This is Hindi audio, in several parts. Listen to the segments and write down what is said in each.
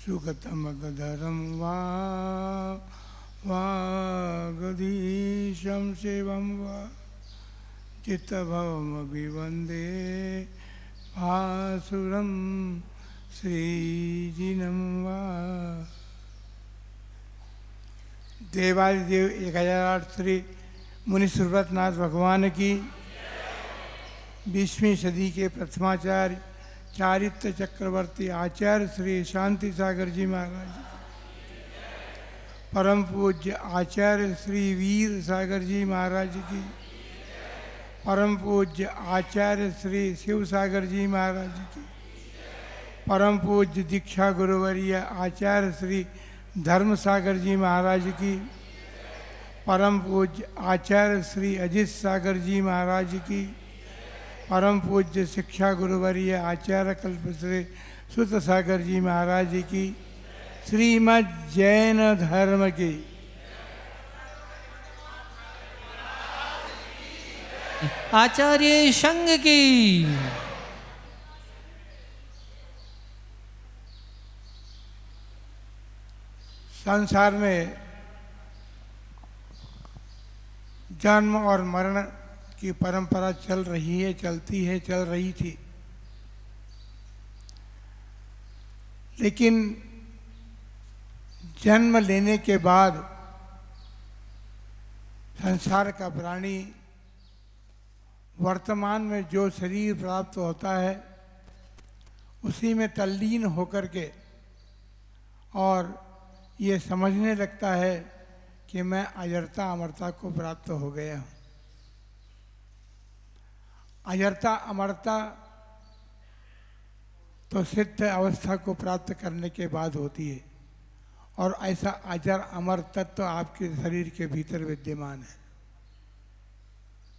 सुखतमकधरं वा वागधीशं शिवं वा चित्तभवमभिवन्दे भासुरं श्रीजिनं वा। देवादिदेव 1008 श्री मुनि सुब्रतनाथ भगवान की 20वीं सदी के प्रथमाचार्य चारित्र चक्रवर्ती आचार्य श्री शांति सागर जी महाराज, परम पूज्य आचार्य श्री वीर सागर जी महाराज की, परम पूज्य आचार्य श्री शिव सागर जी महाराज की, परम पूज्य दीक्षा गुरुवर्य आचार्य श्री धर्म सागर जी महाराज की, परम पूज्य आचार्य श्री अजित सागर जी महाराज की, परम पूज्य शिक्षा गुरुवर्य आचार्य कल्पश्री सुत सागर जी महाराज की, श्रीमद् जैन धर्म की। आचार्य संघ की। संसार में जन्म और मरण की परंपरा चल रही है, चलती है, चल रही थी, लेकिन जन्म लेने के बाद संसार का प्राणी वर्तमान में जो शरीर प्राप्त होता है उसी में तल्लीन होकर के और ये समझने लगता है कि मैं अजरता अमरता को प्राप्त हो गया हूँ। अजरता अमरता तो सिद्ध अवस्था को प्राप्त करने के बाद होती है, और ऐसा अजर अमर तत्व तो आपके शरीर के भीतर विद्यमान है,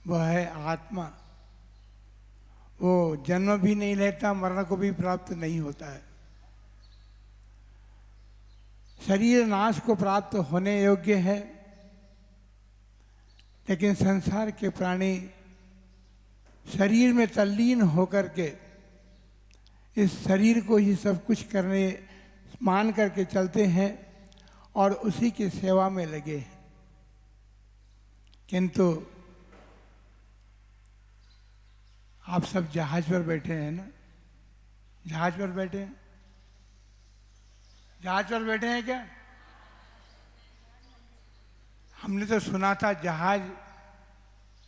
वह है आत्मा। वो जन्म भी नहीं लेता, मरण को भी प्राप्त नहीं होता है। शरीर नाश को प्राप्त होने योग्य है, लेकिन संसार के प्राणी शरीर में तल्लीन होकर के इस शरीर को ही सब कुछ करने मान करके चलते हैं और उसी की सेवा में लगे हैं। किंतु आप सब जहाज पर बैठे हैं ना, जहाज पर बैठे हैं, जहाज पर बैठे हैं क्या? हमने तो सुना था जहाज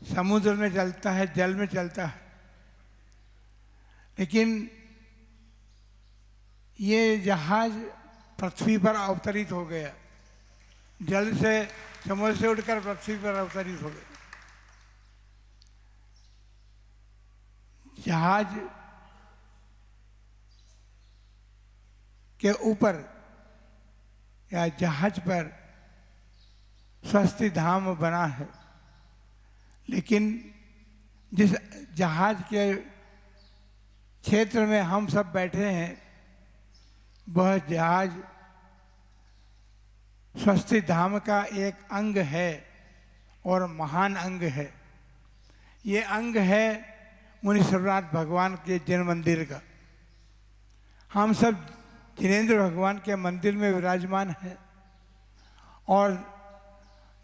समुद्र में चलता है, जल में चलता है, लेकिन ये जहाज पृथ्वी पर अवतरित हो गया, जल से समुद्र से उठकर पृथ्वी पर अवतरित हो गया। जहाज के ऊपर या जहाज पर स्वस्थ धाम बना है, लेकिन जिस जहाज के क्षेत्र में हम सब बैठे हैं वह जहाज स्वस्थ धाम का एक अंग है और महान अंग है। ये अंग है मुनि सर्वनाथ भगवान के जन्म मंदिर का। हम सब जिनेंद्र भगवान के मंदिर में विराजमान हैं और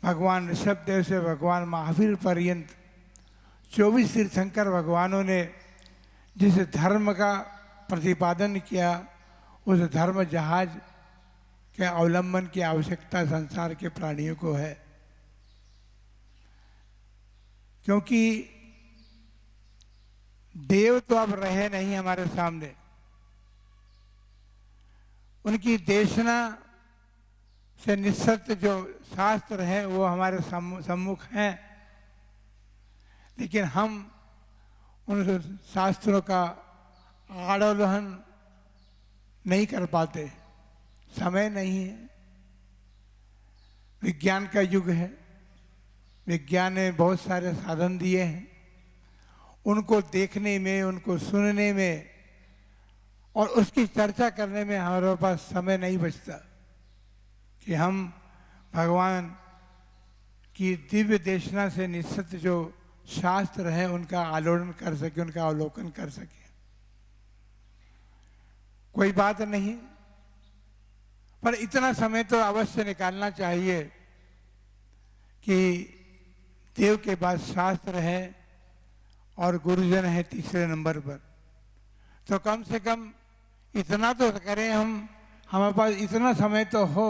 भगवान ऋषभ देव से भगवान महावीर पर्यंत 24 तीर्थंकर भगवानों ने जिस धर्म का प्रतिपादन किया, उस धर्म जहाज के अवलंबन की आवश्यकता संसार के प्राणियों को है। क्योंकि देव तो अब रहे नहीं हमारे सामने, उनकी देशना से निस्सत जो शास्त्र हैं वो हमारे सम्मुख हैं, लेकिन हम उन शास्त्रों का आड़ोलहन नहीं कर पाते, समय नहीं है। विज्ञान का युग है, विज्ञान ने बहुत सारे साधन दिए हैं, उनको देखने में, उनको सुनने में और उसकी चर्चा करने में हमारे पास समय नहीं बचता कि हम भगवान की दिव्य देशना से निश्चित जो शास्त्र हैं उनका आलोड़न कर सके, उनका अवलोकन कर सके। कोई बात नहीं, पर इतना समय तो अवश्य निकालना चाहिए कि देव के बाद शास्त्र है और गुरुजन है तीसरे नंबर पर, तो कम से कम इतना तो करें हम, हमारे पास इतना समय तो हो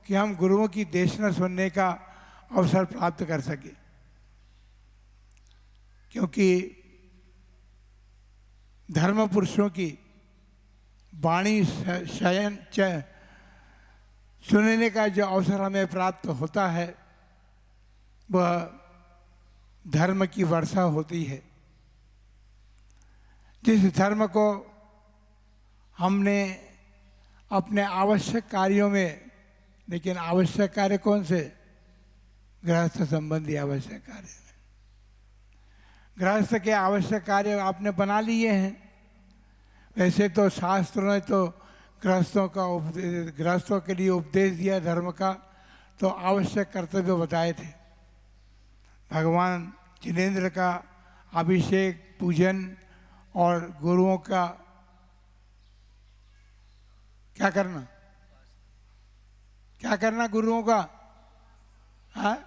कि हम गुरुओं की देशना सुनने का अवसर प्राप्त कर सके। क्योंकि धर्म पुरुषों की वाणी शयन सुनने का जो अवसर हमें प्राप्त होता है वह धर्म की वर्षा होती है। जिस धर्म को हमने अपने आवश्यक कार्यों में, लेकिन आवश्यक कार्य कौन से? गृहस्थ संबंधी आवश्यक कार्य में। गृहस्थ के आवश्यक कार्य आपने बना लिए हैं। वैसे तो शास्त्रों ने तो गृहस्थों के लिए उपदेश दिया धर्म का, तो आवश्यक कर्तव्य बताए थे। भगवान जिनेंद्र का अभिषेक, पूजन और गुरुओं का क्या करना गुरुओं का? हाँ,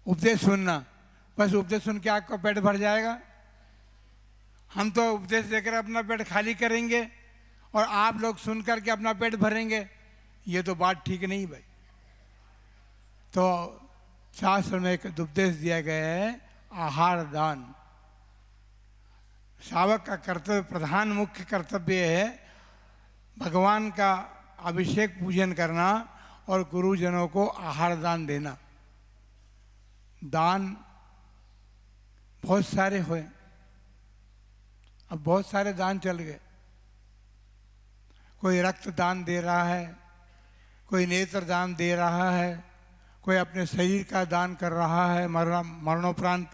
उपदेश सुनना। बस उपदेश सुन के आपका पेट भर जाएगा? हम तो उपदेश देकर अपना पेट खाली करेंगे और आप लोग सुन करके अपना पेट भरेंगे, ये तो बात ठीक नहीं भाई। तो शास्त्र में एक उपदेश दिया गया है, आहार दान। शावक का कर्तव्य, प्रधान मुख्य कर्तव्य है भगवान का अभिषेक पूजन करना और गुरुजनों को आहार दान देना। दान बहुत सारे हुए, अब बहुत सारे दान चल गए। कोई रक्त दान दे रहा है, कोई नेत्र दान दे रहा है, कोई अपने शरीर का दान कर रहा है मरणोपरांत।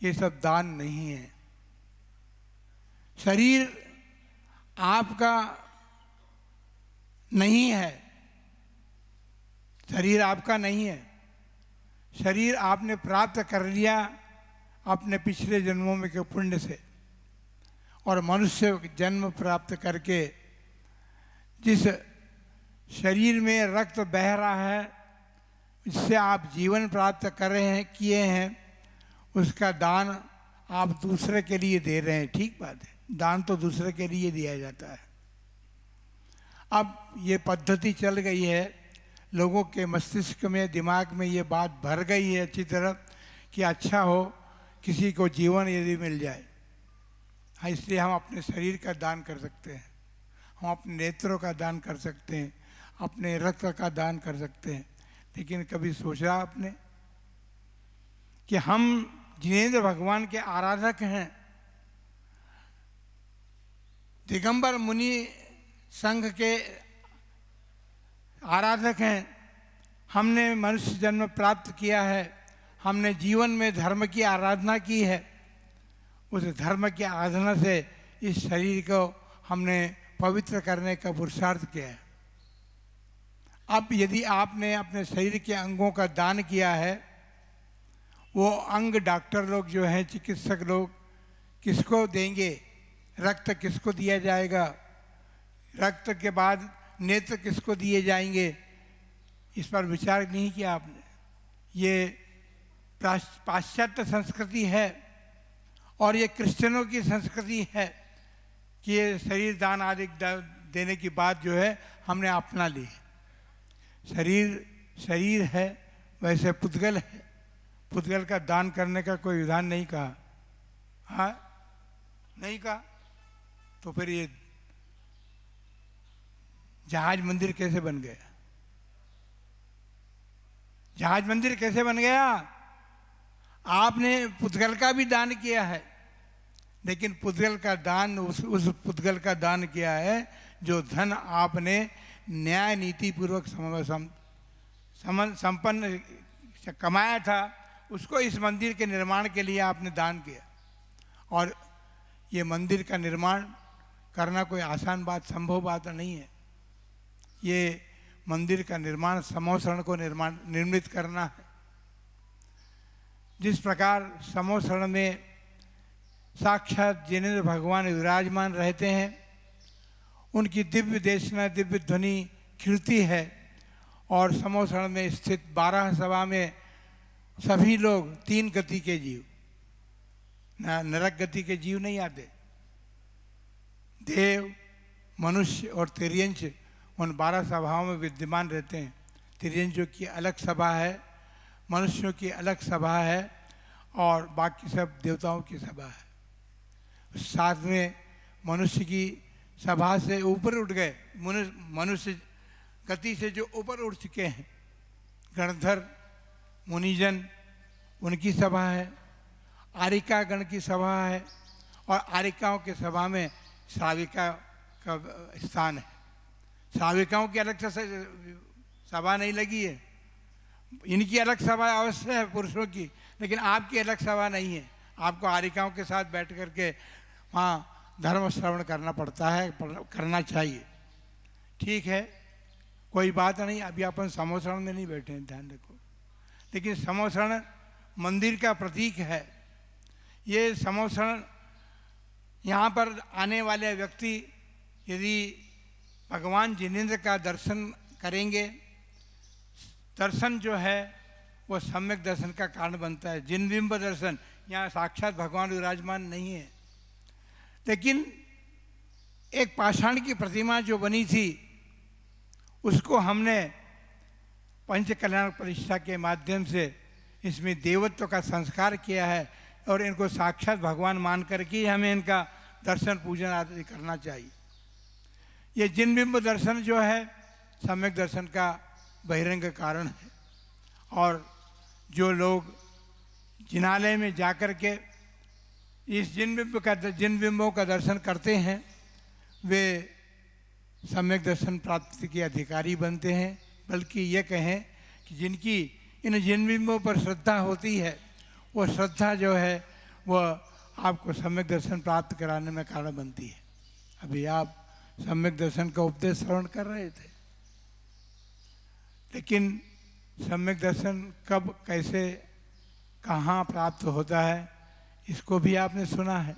ये सब दान नहीं है। शरीर आपका नहीं है, शरीर आपका नहीं है। शरीर आपने प्राप्त कर लिया अपने पिछले जन्मों में के पुण्य से, और मनुष्य जन्म प्राप्त करके जिस शरीर में रक्त बह रहा है, जिससे आप जीवन प्राप्त कर रहे हैं, किए हैं, उसका दान आप दूसरे के लिए दे रहे हैं। ठीक बात है, दान तो दूसरे के लिए दिया जाता है। अब ये पद्धति चल गई है, लोगों के मस्तिष्क में, दिमाग में ये बात भर गई है अच्छी तरह कि अच्छा हो किसी को जीवन यदि मिल जाए। हाँ, इसलिए हम अपने शरीर का दान कर सकते हैं, हम अपने नेत्रों का दान कर सकते हैं, अपने रक्त का दान कर सकते हैं। लेकिन कभी सोचा आपने कि हम जिनेंद्र भगवान के आराधक हैं, दिगंबर मुनि संघ के आराधक हैं, हमने मनुष्य जन्म प्राप्त किया है, हमने जीवन में धर्म की आराधना की है। उस धर्म की आराधना से इस शरीर को हमने पवित्र करने का पुरुषार्थ किया है। अब यदि आपने अपने शरीर के अंगों का दान किया है, वो अंग डॉक्टर लोग जो हैं, चिकित्सक लोग, किसको देंगे? रक्त किसको दिया जाएगा? रक्त के बाद नेत्र किसको दिए जाएंगे? इस पर विचार नहीं किया आपने। ये पाश्चात्य संस्कृति है और ये क्रिश्चियनों की संस्कृति है कि ये शरीर दान आदि देने की बात जो है हमने अपना ली। शरीर है, वैसे पुद्गल है, पुद्गल का दान करने का कोई विधान नहीं कहा। हाँ, नहीं कहा। तो फिर ये जहाज मंदिर कैसे बन गया? जहाज मंदिर कैसे बन गया? आपने पुद्गल का भी दान किया है, लेकिन पुद्गल का दान उस पुद्गल का दान किया है जो धन आपने न्याय नीति पूर्वक संपन्न कमाया था, उसको इस मंदिर के निर्माण के लिए आपने दान किया। और ये मंदिर का निर्माण करना कोई आसान बात, संभव बात नहीं है। ये मंदिर का निर्माण समोसरण को निर्मित करना है। जिस प्रकार समोसरण में साक्षात जिनेंद्र भगवान विराजमान रहते हैं, उनकी दिव्य देशना, दिव्य ध्वनि खिलती है और समोसण में स्थित 12 सभा में सभी लोग 3 गति के जीव, नरक गति के जीव नहीं आते। देव, मनुष्य और तिर्यंच उन 12 सभाओं में विद्यमान रहते हैं। तिर्यंचों की अलग सभा है, मनुष्यों की अलग सभा है और बाकी सब देवताओं की सभा है। साथ में मनुष्य की सभा से ऊपर उठ गए, मनुष्य गति से जो ऊपर उठ चुके हैं, गणधर मुनिजन, उनकी सभा है। आरिका गण की सभा है और आरिकाओं की सभा में श्राविका का स्थान है। श्राविकाओं की अलग से सभा नहीं लगी है, इनकी अलग सभा अवश्य है पुरुषों की, लेकिन आपकी अलग सभा नहीं है। आपको आरिकाओं के साथ बैठ करके वहाँ धर्म श्रवण करना पड़ता है, करना चाहिए। ठीक है, कोई बात नहीं। अभी अपन समोसण में नहीं बैठे हैं, ध्यान रखो। लेकिन समोसण मंदिर का प्रतीक है। ये समोसण यहाँ पर आने वाले व्यक्ति यदि भगवान जिनेंद्र का दर्शन करेंगे, दर्शन जो है वो सम्यक दर्शन का कारण बनता है। जिनबिंब दर्शन, यहाँ साक्षात भगवान विराजमान नहीं है, लेकिन एक पाषाण की प्रतिमा जो बनी थी उसको हमने पंच कल्याण प्रतिष्ठा के माध्यम से इसमें देवत्व का संस्कार किया है और इनको साक्षात भगवान मान करके हमें इनका दर्शन पूजन आदि करना चाहिए। ये जिनबिंब दर्शन जो है सम्यक दर्शन का बहिरंग कारण है और जो लोग जिनालय में जाकर के इस जिनबिंबों का दर्शन करते हैं वे सम्यक दर्शन प्राप्ति के अधिकारी बनते हैं। बल्कि ये कहें कि जिनकी इन जिनबिंबों पर श्रद्धा होती है, वो श्रद्धा जो है वह आपको सम्यक दर्शन प्राप्त कराने में कारण बनती है। अभी आप सम्यक दर्शन का उपदेश श्रवण कर रहे थे, लेकिन सम्यक दर्शन कब, कैसे, कहाँ प्राप्त होता है इसको भी आपने सुना है।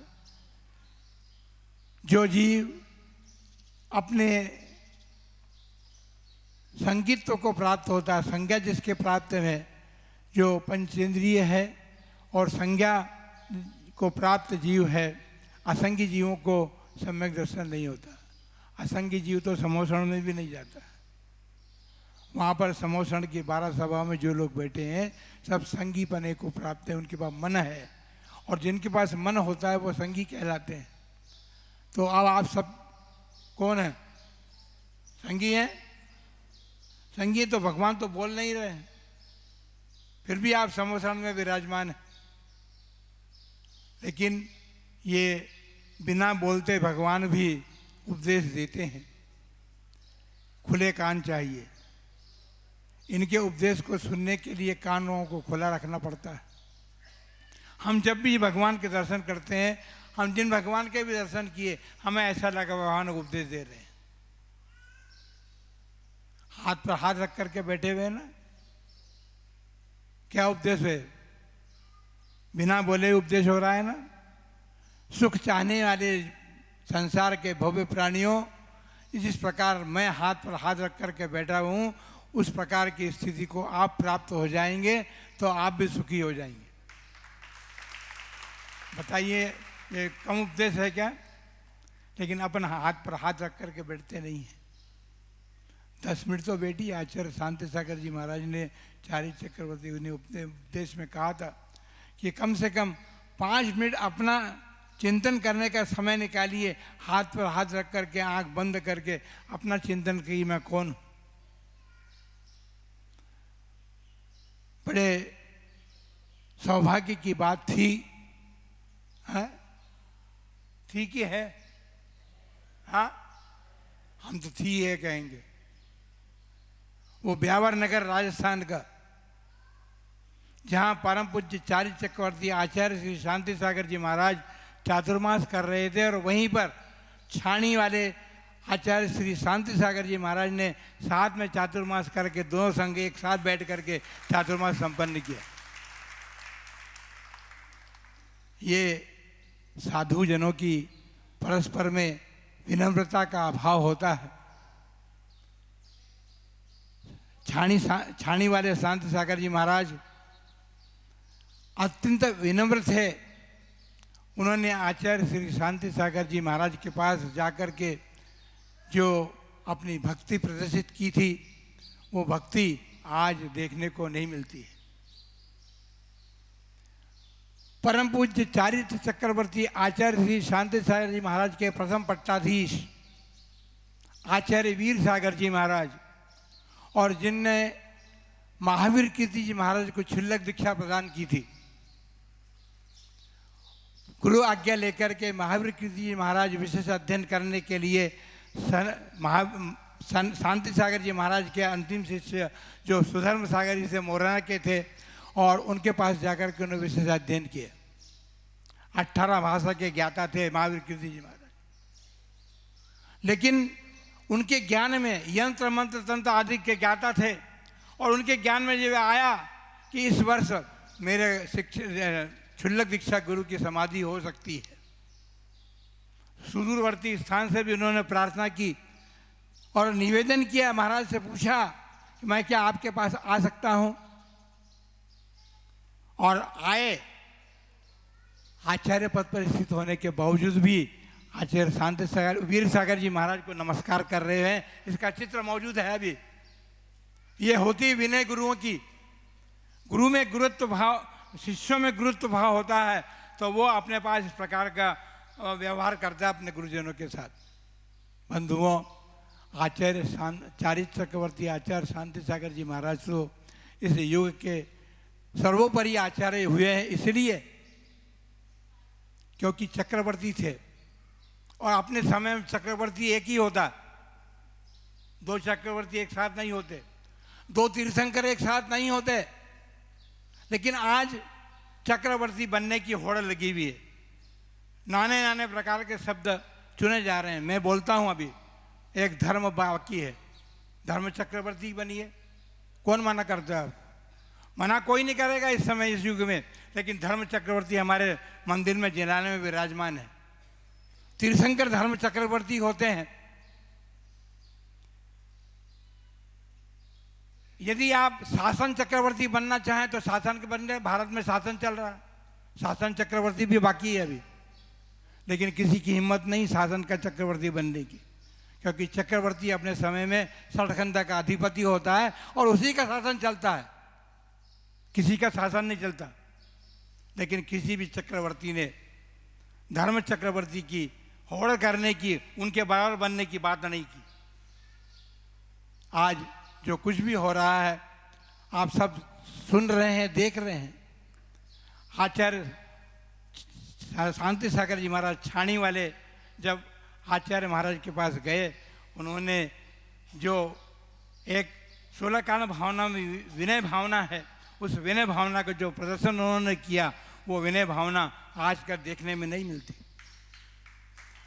जो जीव अपने संगीत्व को प्राप्त होता है, संज्ञा जिसके प्राप्त है, जो पंचेंद्रिय है और संज्ञा को प्राप्त जीव है, असंगी जीवों को सम्यक दर्शन नहीं होता। असंगी जीव तो समोसण में भी नहीं जाता। वहाँ पर समोसण की 12 सभा में जो लोग बैठे हैं सब संगी पने को प्राप्त है, उनके पास मन है और जिनके पास मन होता है वो संगी कहलाते हैं। तो अब आप सब कौन है? संगी हैं? संगी तो भगवान तो बोल नहीं रहे हैं, फिर भी आप समोसण में विराजमान हैं। लेकिन ये बिना बोलते भगवान भी उपदेश देते हैं। खुले कान चाहिए, इनके उपदेश को सुनने के लिए कानों को खुला रखना पड़ता है। हम जब भी भगवान के दर्शन करते हैं, हम जिन भगवान के भी दर्शन किए, हमें ऐसा लगा भगवान को उपदेश दे रहे हैं। हाथ पर हाथ रख करके बैठे हुए ना, क्या उपदेश है? बिना बोले उपदेश हो रहा है ना। सुख चाहने वाले संसार के भव्य प्राणियों, जिस प्रकार मैं हाथ पर हाथ रख करके बैठा हूँ, उस प्रकार की स्थिति को आप प्राप्त हो जाएंगे तो आप भी सुखी हो जाएंगे। बताइए, ये कम उपदेश है क्या? लेकिन अपन हाथ पर हाथ रख करके बैठते नहीं हैं। 10 मिनट तो बैठी। आचार्य शांति सागर जी महाराज ने चारी चक्रवर्ती ने उपदेश में कहा था कि कम से कम 5 मिनट अपना चिंतन करने का समय निकालिए। हाथ पर हाथ रख करके, आंख बंद करके अपना चिंतन की मैं कौन हूँ। बड़े सौभाग्य की बात थी, है? ठीक ही है, हाँ, हम तो थी है कहेंगे। वो ब्यावर नगर राजस्थान का, जहाँ परम पूज्य चारी चक्रवर्ती आचार्य श्री शांति सागर जी महाराज चातुर्मास कर रहे थे और वहीं पर छाणी वाले आचार्य श्री शांति सागर जी महाराज ने साथ में चातुर्मास करके दोनों संग एक साथ बैठ करके चातुर्मास संपन्न किया। ये साधु जनों की परस्पर में विनम्रता का अभाव होता है। छाणी वाले शांति सागर जी महाराज अत्यंत विनम्र थे। उन्होंने आचार्य श्री शांति सागर जी महाराज के पास जाकर के जो अपनी भक्ति प्रदर्शित की थी, वो भक्ति आज देखने को नहीं मिलती है। परम पूज्य चारित्र चक्रवर्ती आचार्य श्री शांति सागर जी महाराज के प्रथम पट्टाधीश आचार्य वीर सागर जी महाराज, और जिनने महावीर कीर्ति जी महाराज को क्षुल्लक दीक्षा प्रदान की थी, गुरु आज्ञा लेकर के महावीर कीर्ति जी महाराज विशेष अध्ययन करने के लिए शांति सागर जी महाराज के अंतिम शिष्य जो सुधर्म सागर जी से मोराना के थे, और उनके पास जाकर के उन्होंने विशेष अध्ययन किया। 18 भाषा के ज्ञाता थे महावीर कीर्ति जी महाराज, लेकिन उनके ज्ञान में यंत्र मंत्र तंत्र आदि के ज्ञाता थे, और उनके ज्ञान में ये आया कि इस वर्ष मेरे क्षुल्लक दीक्षा गुरु की समाधि हो सकती है। सुदूरवर्ती स्थान से भी उन्होंने प्रार्थना की और निवेदन किया, महाराज से पूछा कि मैं क्या आपके पास आ सकता हूं, और आए। आचार्य पद पर स्थित होने के बावजूद भी आचार्य शांति सागर वीर सागर जी महाराज को नमस्कार कर रहे हैं। इसका चित्र मौजूद है अभी। ये होती विनय गुरुओं की। गुरु में गुरुत्व भाव, शिष्यों में गुरुत्व भाव होता है, तो वो अपने पास इस प्रकार का व्यवहार करता है अपने गुरुजनों के साथ। बंधुओं, आचार्य चारित्र चक्रवर्ती आचार्य शांति सागर जी महाराज तो इस युग के सर्वोपरि आचार्य हुए हैं, इसलिए क्योंकि चक्रवर्ती थे, और अपने समय में चक्रवर्ती एक ही होता, दो चक्रवर्ती एक साथ नहीं होते, दो तीर्थंकर एक साथ नहीं होते। लेकिन आज चक्रवर्ती बनने की होड़ लगी हुई है। नाने नाने प्रकार के शब्द चुने जा रहे हैं। मैं बोलता हूं अभी एक धर्म बाकी है, धर्म चक्रवर्ती बनिए। कौन मना करता है? मना कोई नहीं करेगा इस समय, इस युग में। लेकिन धर्म चक्रवर्ती हमारे मंदिर में जिलाने में विराजमान है। तीर्थंकर धर्म चक्रवर्ती होते हैं। यदि आप शासन चक्रवर्ती बनना चाहें तो शासन के बन जाए। भारत में शासन चल रहा है, शासन चक्रवर्ती भी बाकी है अभी, लेकिन किसी की हिम्मत नहीं शासन का चक्रवर्ती बनने की, क्योंकि चक्रवर्ती अपने समय में सड़खंडा का अधिपति होता है और उसी का शासन चलता है, किसी का शासन नहीं चलता। लेकिन किसी भी चक्रवर्ती ने धर्म चक्रवर्ती की होड़ करने की, उनके बराबर बनने की बात नहीं की। आज जो कुछ भी हो रहा है आप सब सुन रहे हैं, देख रहे हैं। आचार्य शांति सागर जी महाराज छाणी वाले जब आचार्य महाराज के पास गए, उन्होंने जो एक 16 कान भावना में विनय भावना है, उस विनय भावना का जो प्रदर्शन उन्होंने किया, वो विनय भावना आज का देखने में नहीं मिलती।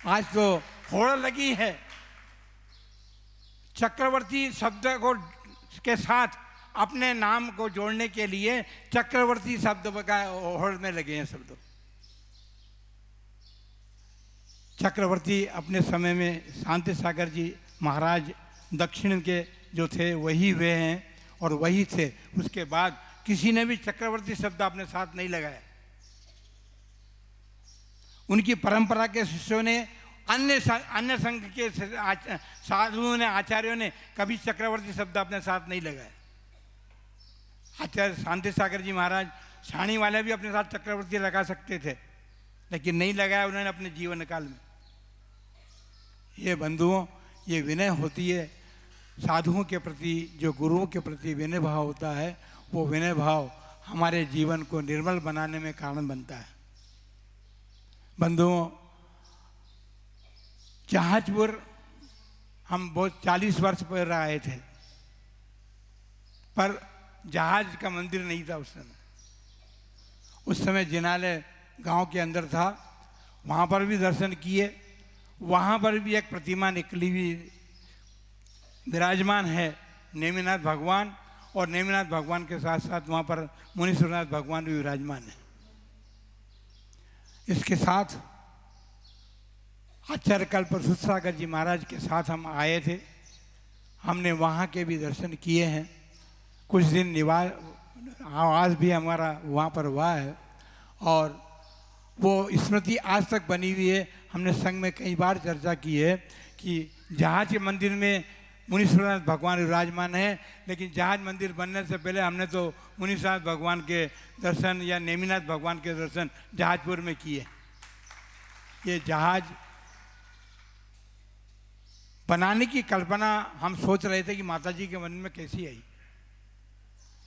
आज तो होड़ लगी है। चक्रवर्ती शब्द को के साथ अपने नाम को जोड़ने के लिए चक्रवर्ती शब्द का होड़ में लगे हैं शब्द। चक्रवर्ती अपने समय में शांति सागर जी महाराज दक्षिण के जो थे वही हुए हैं और वही थे। उसके बाद किसी ने भी चक्रवर्ती शब्द अपने साथ नहीं लगाया। उनकी परंपरा के शिष्यों ने, अन्य संघ के साधुओं ने, आचार्यों ने कभी चक्रवर्ती शब्द अपने साथ नहीं लगाया। आचार्य शांति सागर जी महाराज छाणी वाले भी अपने साथ चक्रवर्ती लगा सकते थे, लेकिन नहीं लगाया उन्होंने अपने जीवन काल में। ये बंधुओं, ये विनय होती है। साधुओं के प्रति, जो गुरुओं के प्रति विनय भाव होता है, वो विनय भाव हमारे जीवन को निर्मल बनाने में कारण बनता है। बंधुओं, जहाजपुर हम बहुत 40 वर्ष पहले आए थे, पर जहाज का मंदिर नहीं था उस समय। उस समय जिनालय गांव के अंदर था, वहाँ पर भी दर्शन किए। वहाँ पर भी एक प्रतिमा निकली हुई विराजमान है, नेमिनाथ भगवान, और नेमिनाथ भगवान के साथ साथ वहाँ पर मुनीश्वरनाथ भगवान भी विराजमान है। इसके साथ आचार्य कल्पवृक्ष सागर जी महाराज के साथ हम आए थे। हमने वहाँ के भी दर्शन किए हैं। कुछ दिन निवास आवास भी हमारा वहाँ पर हुआ है और वो स्मृति आज तक बनी हुई है। हमने संघ में कई बार चर्चा की है कि जहाज के मंदिर में मुनीश्वरनाथ भगवान विराजमान है, लेकिन जहाज मंदिर बनने से पहले हमने तो मुनीश्वरनाथ भगवान के दर्शन या नेमिनाथ भगवान के दर्शन जहाजपुर में किए। ये जहाज बनाने की कल्पना हम सोच रहे थे कि माताजी के मन में कैसी आई।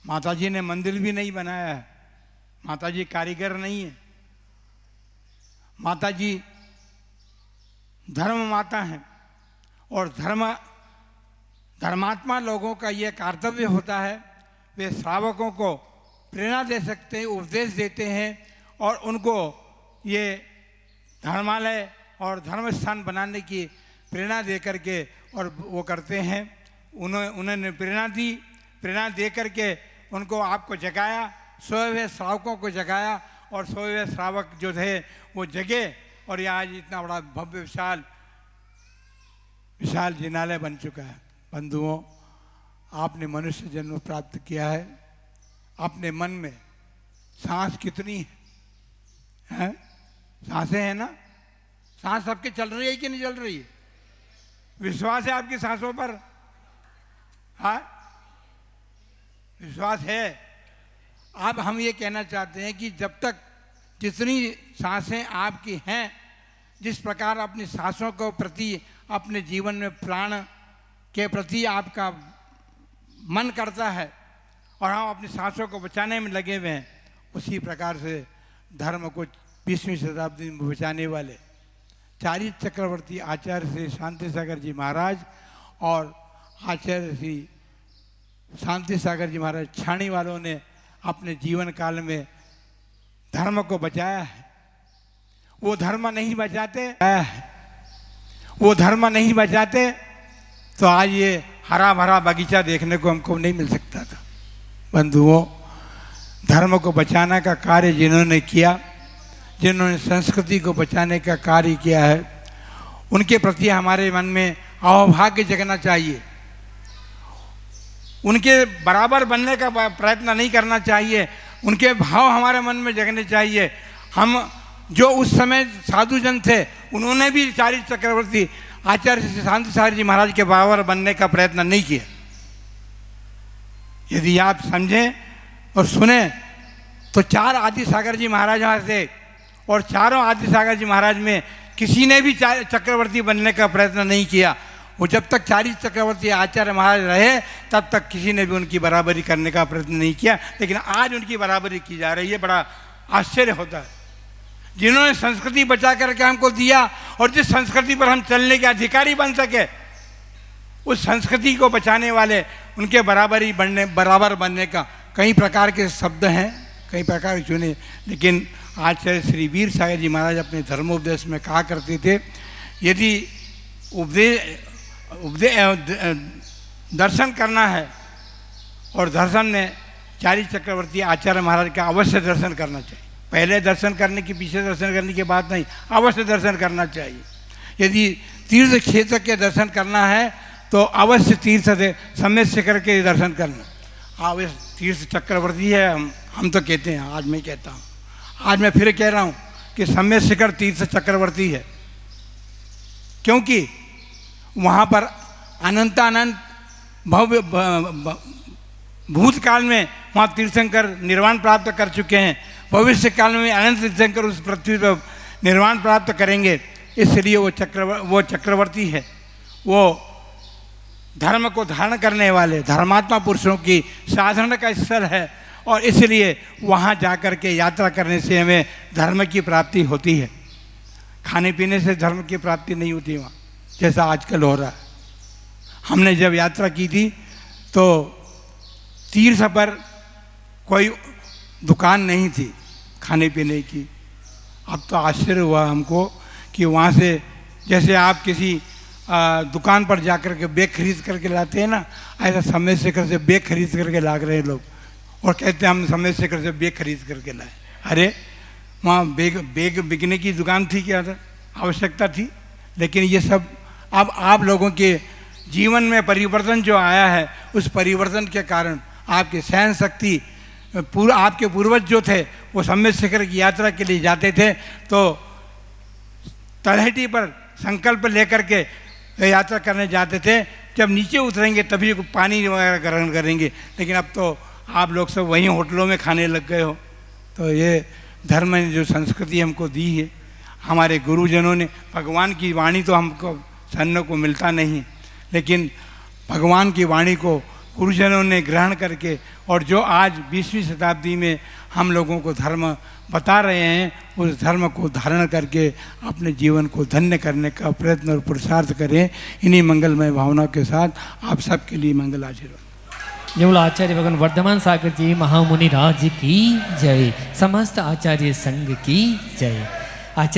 माताजी ने मंदिर भी नहीं बनाया है, माताजी कारीगर नहीं है, माताजी धर्म माता हैं और धर्मात्मा लोगों का ये कर्तव्य होता है, वे श्रावकों को प्रेरणा दे सकते हैं, उपदेश देते हैं और उनको ये धर्मालय और धर्म स्थान बनाने की प्रेरणा दे करके और वो करते हैं। उन्होंने प्रेरणा दे करके उनको आपको जगाया, सोए हुए श्रावकों को जगाया और सोए हुए श्रावक जो थे वो जगे और ये आज इतना बड़ा भव्य विशाल जिनालय बन चुका है। बंधुओं, आपने मनुष्य जन्म प्राप्त किया है, अपने मन में सांस कितनी है? सांसें हैं ना? सांस सबके चल रही है कि नहीं चल रही है? विश्वास है आपकी सांसों पर? हाँ, विश्वास है। अब हम ये कहना चाहते हैं कि जब तक जितनी सांसें आपकी हैं, जिस प्रकार अपनी सांसों को प्रति अपने जीवन में प्राण के प्रति आपका मन करता है और हम अपनी सांसों को बचाने में लगे हुए हैं, उसी प्रकार से धर्म को 20वीं शताब्दी में बचाने वाले चारी चक्रवर्ती आचार्य श्री शांति सागर जी महाराज और आचार्य श्री शांति सागर जी महाराज छाणी वालों ने अपने जीवन काल में धर्म को बचाया है। वो धर्म नहीं बचाते तो आज ये हरा भरा बगीचा देखने को हमको नहीं मिल सकता था। बंधुओं, धर्म को बचाने का कार्य जिन्होंने किया, जिन्होंने संस्कृति को बचाने का कार्य किया है, उनके प्रति हमारे मन में अहोभाग्य जगना चाहिए। उनके बराबर बनने का प्रयत्न नहीं करना चाहिए, उनके भाव हमारे मन में जगने चाहिए। हम जो उस समय साधु जन थे, उन्होंने भी चारी चक्रवर्ती आचार्य श्री शांति सागर जी महाराज के बराबर बनने का प्रयत्न नहीं किया। यदि आप समझें और सुने तो 4 आदि सागर जी महाराज वहाँ थे और चारों आदि सागर जी महाराज में किसी ने भी चक्रवर्ती बनने का प्रयत्न नहीं किया। वो जब तक चारी चक्रवर्ती आचार्य महाराज रहे तब तक किसी ने भी उनकी बराबरी करने का प्रयत्न नहीं किया, लेकिन आज उनकी बराबरी की जा रही है। बड़ा आश्चर्य होता है। जिन्होंने संस्कृति बचा करके हमको दिया और जिस संस्कृति पर हम चलने के अधिकारी बन सके, उस संस्कृति को बचाने वाले उनके बराबर बनने का कई प्रकार के शब्द हैं, कई प्रकार के चुने, लेकिन आचार्य श्री वीर सागर जी महाराज अपने धर्मोपदेश में कहा करते थे, यदि दर्शन करना है और दर्शन में चारी चक्रवर्ती आचार्य महाराज का अवश्य दर्शन करना चाहिए। पहले दर्शन करने की, पीछे दर्शन करने की बात नहीं, अवश्य दर्शन करना चाहिए। यदि तीर्थ क्षेत्र के दर्शन करना है तो अवश्य तीर्थ से समय से करके दर्शन करना। अवश्य तीर्थ चक्रवर्ती है, हम तो कहते हैं, आज मैं कहता हूँ, आज मैं फिर कह रहा हूँ कि समय शिखर तीर्थ चक्रवर्ती है, क्योंकि वहाँ पर अनंत भव्य भूतकाल में वहाँ तीर्थंकर निर्वाण प्राप्त कर चुके हैं, भविष्य काल में अनंत तीर्थंकर उस पृथ्वी पर निर्वाण प्राप्त करेंगे। इसलिए वो चक्रवर्ती है, वो धर्म को धारण करने वाले धर्मात्मा पुरुषों की साधना का स्थल है और इसलिए वहाँ जाकर के यात्रा करने से हमें धर्म की प्राप्ति होती है। खाने पीने से धर्म की प्राप्ति नहीं होती वहाँ, जैसा आजकल हो रहा है। हमने जब यात्रा की थी तो तीर्थ पर कोई दुकान नहीं थी खाने पीने की। अब तो आश्चर्य हुआ हमको कि वहाँ से जैसे आप किसी दुकान पर जाकर के बैग खरीद करके लाते हैं ना, ऐसा समय शेखर से बैग खरीद करके ला रहे हैं लोग और कहते हैं हम समय शेखर से बैग खरीद करके लाए। अरे वहाँ बैग बिकने की दुकान थी क्या? था आवश्यकता थी? लेकिन ये सब अब आप लोगों के जीवन में परिवर्तन जो आया है, उस परिवर्तन के कारण आपकी सहन शक्ति, आपके पूर्वज जो थे वो सम्मेद शिखर की यात्रा के लिए जाते थे तो तलहटी पर संकल्प लेकर के यात्रा करने जाते थे, जब नीचे उतरेंगे तभी पानी वगैरह ग्रहण करेंगे, लेकिन अब तो आप लोग सब वहीं होटलों में खाने लग गए हो। तो ये धर्म ने जो संस्कृति हमको दी है, हमारे गुरुजनों ने, भगवान की वाणी तो हमको सुनने को मिलता नहीं, लेकिन भगवान की वाणी को गुरुजनों ने ग्रहण करके और जो आज 20वीं शताब्दी में हम लोगों को धर्म बता रहे हैं, उस धर्म को धारण करके अपने जीवन को धन्य करने का प्रयत्न और पुरुषार्थ करें। इन्हीं मंगलमय भावना के साथ आप सबके लिए मंगल आशीर्वाद। जय बोलो आचार्य भगवान वर्धमान सागर जी महामुनि राज की जय, समस्त आचार्य संघ की जय।